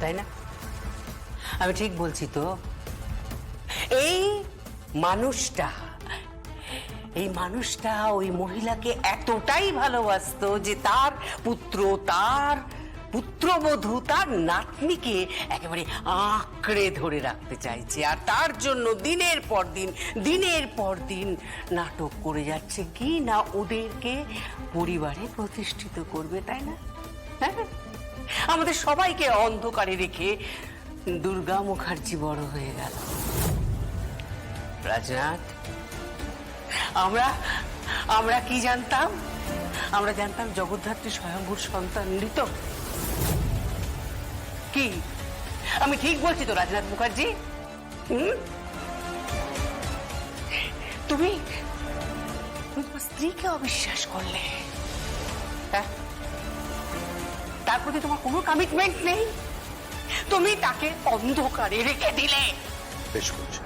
তাই না? আমি ঠিক বলছি তো? এই মানুষটা ওই মহিলাকে এতটাই ভালোবাসতো যে তার পুত্র, তার পুত্রবধূ, তার নাতনিকে একেবারে আঁকড়ে ধরে রাখতে চাইছে, আর তার জন্য দিনের পর দিন নাটক করে যাচ্ছে কি না ওদেরকে পরিবারে প্রতিষ্ঠিত করবে, তাই না? হ্যাঁ, আমাদের সবাইকে অন্ধকারে রেখে দুর্গা মুখার্জি বড় হয়ে গেল। রাজনাথ, আমরা কি জানতাম? আমরা জানতাম জগদ্ধাত্রী স্বয়ম্ভূর সন্তান মৃত। কি আমি ঠিক বলছি তো রাজনাথ মুখার্জি? তুমি তোমার স্ত্রীকে অবিশ্বাস করলে, হ্যাঁ? তার প্রতি তোমার কোনো কমিটমেন্ট নেই, তুমি তাকে অন্ধকারে রেখে দিলে। বেশ করছে,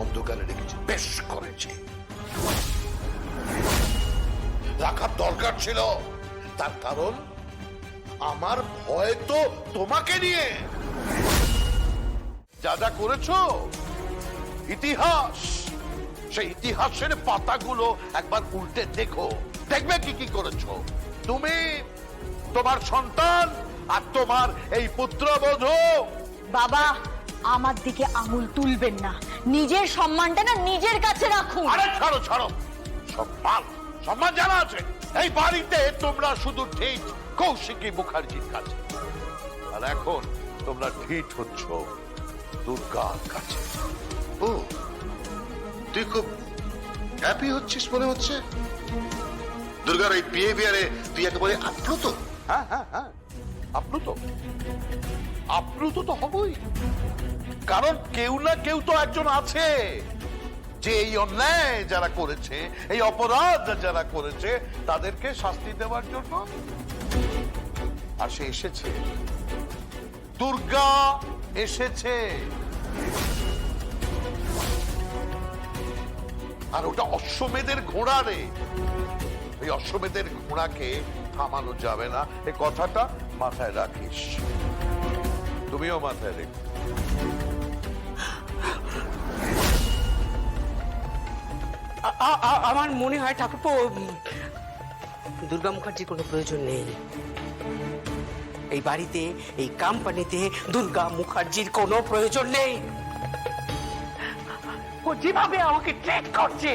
অন্ধকারে রেখেছি, বেশ করেছি। রাখার দরকার ছিল, তার কারণ আমার ভয় তো তোমাকে নিয়ে। যা যা করেছো ইতিহাস, সেই ইতিহাসের পাতাগুলো একবার উল্টে দেখো, দেখবে কি কি করেছো তুমি, তোমার সন্তান আর তোমার এই পুত্রবধূ। বাবা, আমার দিকে আঙুল তুলবেন না, নিজের সম্মানটা না নিজের কাছে রাখুন। আরে ছাড়ো ছাড়ো, সম্মান জানা আছে। এই বাড়িতে তোমরা শুধু ঠিক কৌশিকী মুখার্জির কাছে, আর এখন তোমরা ঠিক হচ্ছ দুর্গার কাছে। ও, তুই খুব হ্যাপি হচ্ছিস মনে হচ্ছে দুর্গার এই বিহেভিয়ারে। তুই একেবারে আপ্লুত। হ্যাঁ হ্যাঁ হ্যাঁ, আপ্লুত তো হবই, কারণ কেউ না কেউ তো একজন আছে যে এই অন্যায় যারা করেছে, এই অপরাধ যারা করেছে তাদেরকে শাস্তি দেওয়ার জন্য। আর সে এসেছে, দুর্গা এসেছে। আর ওটা অশ্বমেধের ঘোড়া রে, এই অশ্বমেধের ঘোড়াকে থামানো যাবে না, এই কথাটা মাথায় রাখিস, তুমিও মাথায় রেখো। আমার মনে হয় ঠাকুরপো, দুর্গা মুখার্জির কোনো প্রয়োজন নেই এই বাড়িতে, এই কোম্পানিতে। দুর্গা মুখার্জির কোনো প্রয়োজন নেই। ও যেভাবে আমাকে ট্রিট করছে